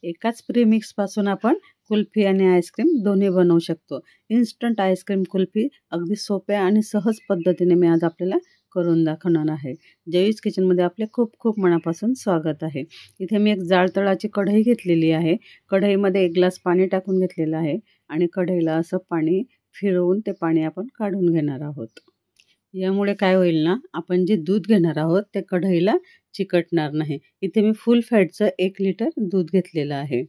एकाच प्रीमिक्सपासून आपण कुल्फी आणि आईस्क्रीम दोन्ही बनवू शकतो. इन्स्टंट आईस्क्रीम कुल्फी अगदी सोप्या आणि सहज पद्धतीने मी आज आपल्याला करून दाखवणार आहे. जयूज किचनमध्ये आपले खूप खूप मनापासून स्वागत आहे. इथे मी एक जाड तळाची कढई घेतलेली आहे. कढईमध्ये 1 ग्लास पाणी टाकून घेतलेलं आहे आणि कढईला असं पाणी फिरवून ते पाणी आपण काढून घेणार आहोत. यामुळे काय होईल ना, आपण जे दूध घेणार आहोत ते कढईला चिकटणार नाही. इथे मी फुल फॅटचं 1 लिटर दूध घेतलेलं आहे.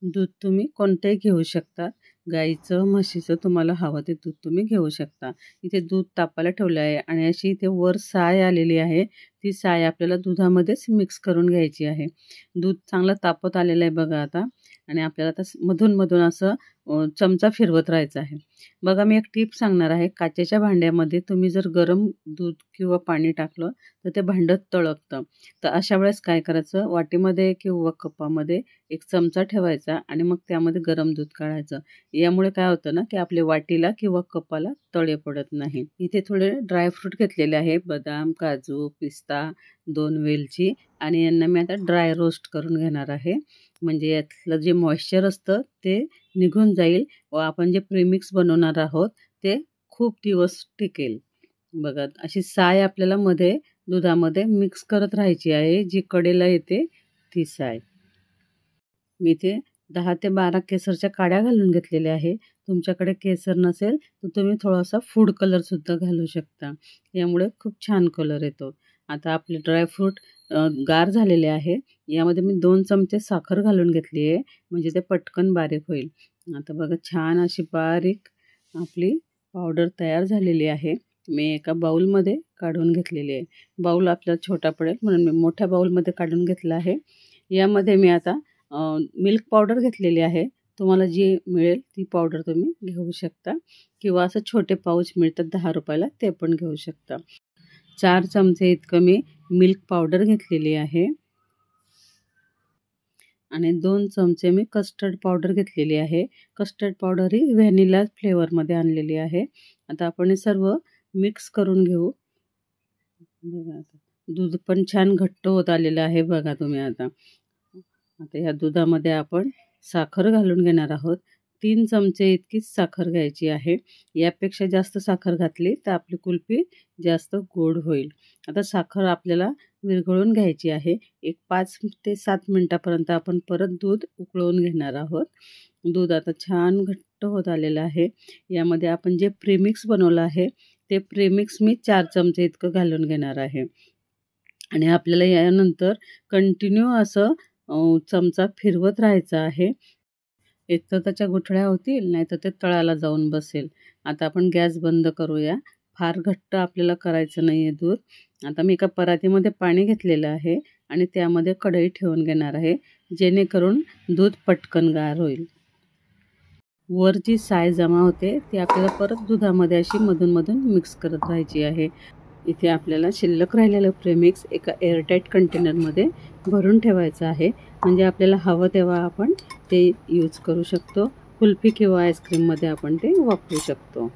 दूध तुम्ही कोणतेही घेऊ शकता. गाईचं, म्हशीचं तुम्हाला हवं ते दूध तुम्ही घेऊ शकता. इथे दूध तापायला ठेवलं आहे आणि अशी इथे वर साय आलेली आहे. ती साय आपल्याला दुधामध्येच मिक्स करून घ्यायची आहे. दूध चांगलं तापत आलेलं आहे बघा आता आणि आपल्याला आता मधून असं चमचा फिरवत राहायचा आहे. बघा मी एक टिप सांगणार आहे. काचेच्या भांड्यामध्ये तुम्ही जर गरम दूध किंवा पाणी टाकलं तर ते भांडं तळपतं. तर अशा वेळेस काय करायचं, वाटीमध्ये किंवा कपामध्ये एक चमचा ठेवायचा आणि मग त्यामध्ये गरम दूध काढायचं. यामुळे काय होतं ना, की आपल्या वाटीला किंवा कपाला तळे पडत नाही. इथे थोडे ड्रायफ्रूट घेतलेले आहे. बदाम, काजू, पिस्ता, 2 वेलची आणि यांना मी आता ड्राय रोस्ट करून घेणार आहे. म्हणजे यातलं जे मॉइश्चर असतं ते निघून जाईल व आपण जे प्रीमिक्स बनवणार आहोत ते खूप दिवस टिकेल. बघा अशी साय आपल्याला दुधामध्ये मिक्स करत राहायची आहे. जी कडेला येते ती साय. मी इथे 10 ते 12 केसरच्या काड्या घालून घेतलेल्या आहे. तुमच्याकडे केसर नसेल तर तुम्ही थोडासा फूड कलरसुद्धा घालू शकता. यामुळे खूप छान कलर येतो. आता आपले ड्रायफ्रूट गार झालेले आहे. यामध्ये मी 2 चमचे साखर घालून घेतली आहे, म्हणजे ते पटकन बारीक होईल. आता बघा छान अशी बारीक आपली पावडर तयार झालेली आहे. मी एका बाउलमध्ये काढून घेतलेली आहे. बाउल आपल्याला छोटा पडेल म्हणून मी मोठ्या बाउलमध्ये काढून घेतला आहे. यामध्ये मी आता मिल्क पावडर घेतलेली आहे. तुम्हाला जी मिळेल ती पावडर तुम्ही घेऊ शकता किंवा असं छोटे पाऊच मिळतात 10 रुपयाला, ते पण घेऊ शकता. 4 चमचे इतकं मी मिल्क पावडर घेतलेली आहे आणि 2 चमचे मी कस्टर्ड पावडर घेतलेली आहे. कस्टर्ड पावडर ही व्हॅनिला फ्लेवरमध्ये आणलेली आहे. आता आपण हे सर्व मिक्स करून घेऊ. बघा आता दूध पण छान घट्ट होत आलेलं आहे बघा तुम्ही आता. आता या दुधामध्ये आपण साखर घालून घेणार आहोत. 3 चमचे इतकीच साखर घ्यायची आहे. यापेक्षा जास्त साखर घातली तर आपली कुल्फी जास्त गोड होईल. आता साखर आपल्याला विरघळून घ्यायची आहे. एक 5 ते 7 मिनिटापर्यंत आपण परत दूध उकळवून घेणार आहोत. दूध आता छान घट्ट होत आलेलं आहे. यामध्ये आपण जे प्रीमिक्स बनवलं आहे ते प्रीमिक्स मी 4 चमचे इतकं घालून घेणार आहे आणि आपल्याला यानंतर कंटिन्यू असं चमचा फिरवत राहायचा आहे. एक तर त्याच्या गुठळ्या होतील, नाहीतर ते तळाला जाऊन बसेल. आता आपण गॅस बंद करूया. फार घट्ट आपल्याला करायचं नाही आहे दूध. आता मी एका परातीमध्ये पाणी घेतलेलं आहे आणि त्यामध्ये कढई ठेवून घेणार आहे, जेणेकरून दूध पटकन गार होईल. वर जी साय जमा होते ती आपल्याला परत दुधामध्ये अशी मधून मिक्स करत राहायची आहे. इथे आपल्याला शिल्लक राहिलेलं प्रेमिक्स एका एअरटाईट कंटेनरमध्ये भरून ठेवायचं आहे, म्हणजे आपल्याला हवं तेव्हा आपण ते यूज करू शकतो. कुल्फी किंवा आईस्क्रीममध्ये आपण ते वापरू शकतो.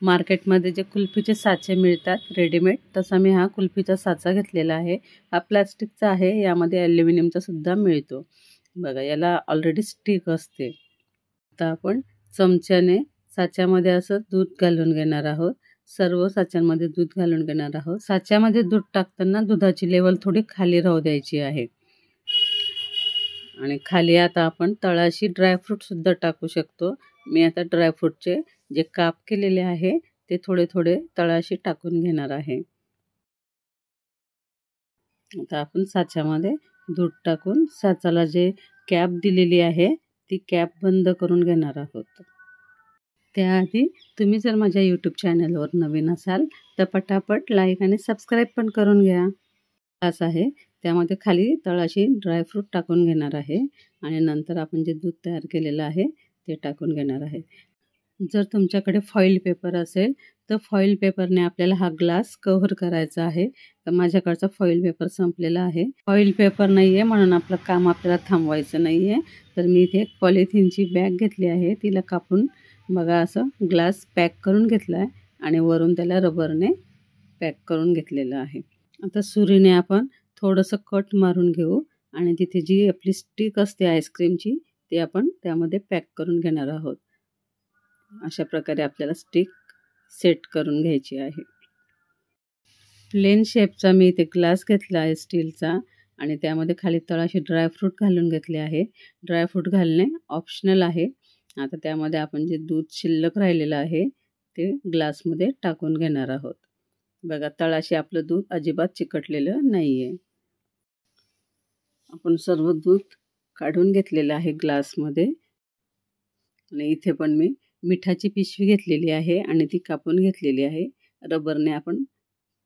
मार्केटमध्ये जे कुल्फीचे साचे मिळतात रेडीमेड, तसा मी हा कुल्फीचा साचा घेतलेला आहे. हा प्लॅस्टिकचा आहे. यामध्ये ॲल्युमिनियमचा सुद्धा मिळतो. बघा याला ऑलरेडी स्टिक असते. आता आपण चमच्याने साच्यामध्ये असं दूध घालून घेणार आहोत. सर्व साच्यांमध्ये दूध घालून घेणार आहोत. साच्यामध्ये दूध टाकताना दुधाची लेवल थोडी खाली राहू द्यायची आहे आणि खाली आता आपण तळाशी ड्रायफ्रूटसुद्धा टाकू शकतो. मी आता ड्रायफ्रूटचे जे काप केलेले आहे ते थोडे तळाशी टाकून घेणार आहे. आता आपण साच्यामध्ये दूध टाकून साचाला जे कॅप दिलेली आहे ती कॅप बंद करून घेणार आहोत. त्याआधी तुम्ही जर माझ्या यूट्यूब चॅनलवर नवीन असाल तर पटापट लाईक आणि सबस्क्राईब पण करून घ्या. ग्लास आहे त्यामध्ये खाली तळाशी ड्रायफ्रूट टाकून घेणार आहे आणि नंतर आपण जे दूध तयार केलेलं आहे ते टाकून घेणार आहे. जर तुमच्याकडे फॉईल पेपर असेल तर फॉईल पेपरने आपल्याला हा ग्लास कव्हर करायचा आहे. तर माझ्याकडचा फॉईल पेपर संपलेला आहे. फॉईल पेपर नाही आहे म्हणून आपलं काम आपल्याला थांबवायचं नाही आहे. तर मी इथे एक पॉलिथिनची बॅग घेतली आहे. तिला कापून बघा असं ग्लास पॅक करून घेतला आहे आणि वरून त्याला रबरने पॅक करून घेतलेलं आहे. आता सुरीने आपण थोडंसं कट मारून घेऊ आणि तिथे जी आपली स्टिक असते आईस्क्रीमची ती आपण त्यामध्ये पॅक करून घेणार आहोत. अशा प्रकारे आपल्याला स्टिक सेट करून घ्यायची आहे. प्लेन शेपचा मी इथे ग्लास घेतला आहे स्टीलचा आणि त्यामध्ये खाली तळाशी ड्रायफ्रूट घालून घेतले आहे. ड्रायफ्रूट घालणे ऑप्शनल आहे. आता त्यामध्ये आपण जे दूध शिल्लक राहिलेलं आहे ते ग्लासमध्ये टाकून घेणार आहोत. बघा, तळाशी आपलं दूध अजिबात चिकटलेलं नाही आहे. आपण सर्व दूध काढून घेतलेलं आहे ग्लासमध्ये आणि इथे पण मी मिठाची पिशवी घेतलेली आहे आणि ती कापून घेतलेली आहे. रबरने आपण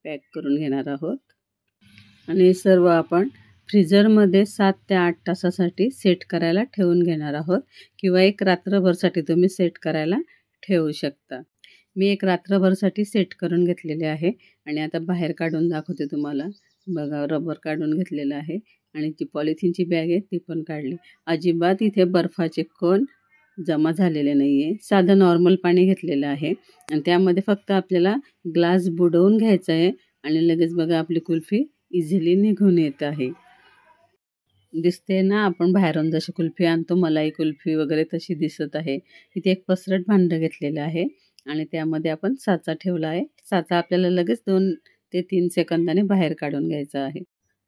पॅक करून घेणार आहोत आणि सर्व आपण फ्रीजरमध्ये 7 ते 8 तासासाठी सेट करायला ठेवून घेणार आहोत किंवा एक रात्रभरसाठी तुम्ही सेट करायला ठेवू शकता. मी एक रात्रभरसाठी सेट करून घेतलेले आहे आणि आता बाहेर काढून दाखवते तुम्हाला. बघा, रबर काढून घेतलेलं आहे आणि जी पॉलिथिनची बॅग आहे ती पण काढली. अजिबात इथे बर्फाचे कण जमा झालेले नाही आहे. साधं नॉर्मल पाणी घेतलेलं आहे आणि त्यामध्ये फक्त आपल्याला ग्लास बुडवून घ्यायचा आहे आणि लगेच बघा आपली कुल्फी इझिली निघून येत आहे. दिसते ना, आपण बाहेरून जशी कुल्फी आणतो मलाई कुल्फी वगैरे तशी दिसत आहे. इथे एक पसरट भांडं घेतलेलं आहे आणि त्यामध्ये आपण साचा ठेवला आहे. साचा आपल्याला लगेच 2 ते 3 सेकंदाने बाहेर काढून घ्यायचा आहे.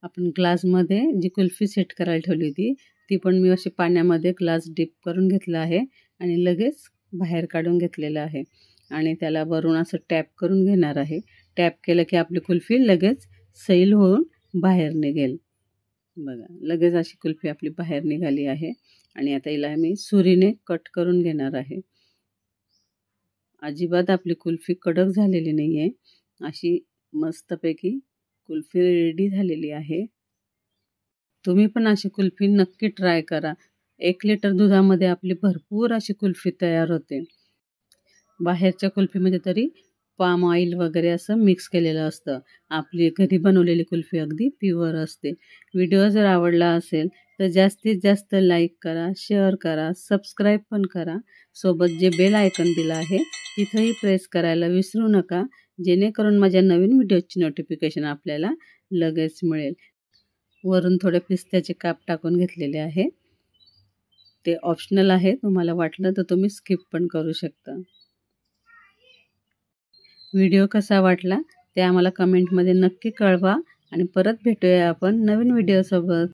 आपण ग्लासमध्ये जी कुल्फी सेट करायला ठेवली होती ती पण मी अशी पाण्यामध्ये ग्लास डिप करून घेतला आहे आणि लगेच बाहेर काढून घेतलेलं आहे आणि त्याला वरून असं टॅप करून घेणार आहे. टॅप केलं की आपली कुल्फी लगेच सैल होऊन बाहेर निघेल. बघा, लगेच अशी कुल्फी आपली बाहेर निघाली आहे आणि आता हिला मी सुरीने कट करून घेणार आहे. अजिबात आपली कुल्फी कडक झालेली नाही आहे. अशी मस्तपैकी कुल्फी रेडी झालेली आहे. तुम्ही पण अशी कुल्फी नक्की ट्राय करा. 1 लिटर दुधामध्ये आपली भरपूर अशी कुल्फी तयार होते. बाहेरच्या कुल्फीमध्ये तरी पाम ऑइल वगैरे असं मिक्स केलेलं असतं. आपली घरी बनवलेली कुल्फी अगदी प्युअर असते. व्हिडिओ जर आवडला असेल तर जास्तीत जास्त लाईक करा, शेअर करा, सबस्क्राईब पण करा. सोबत जे बेल आयकॉन दिलं आहे तिथंही प्रेस करायला विसरू नका, जेणेकरून माझ्या नवीन व्हिडिओची नोटिफिकेशन आपल्याला लगेच मिळेल. वरून थोडे पिस्त्याचे काप टाकून घेतलेले आहे. ते ऑप्शनल आहे. तुम्हाला वाटलं तर तुम्ही स्किप पण करू शकता. व्हिडिओ कसा वाटला ते आम्हाला कमेंटमध्ये नक्की कळवा आणि परत भेटूया आपण नवीन व्हिडिओसोबत.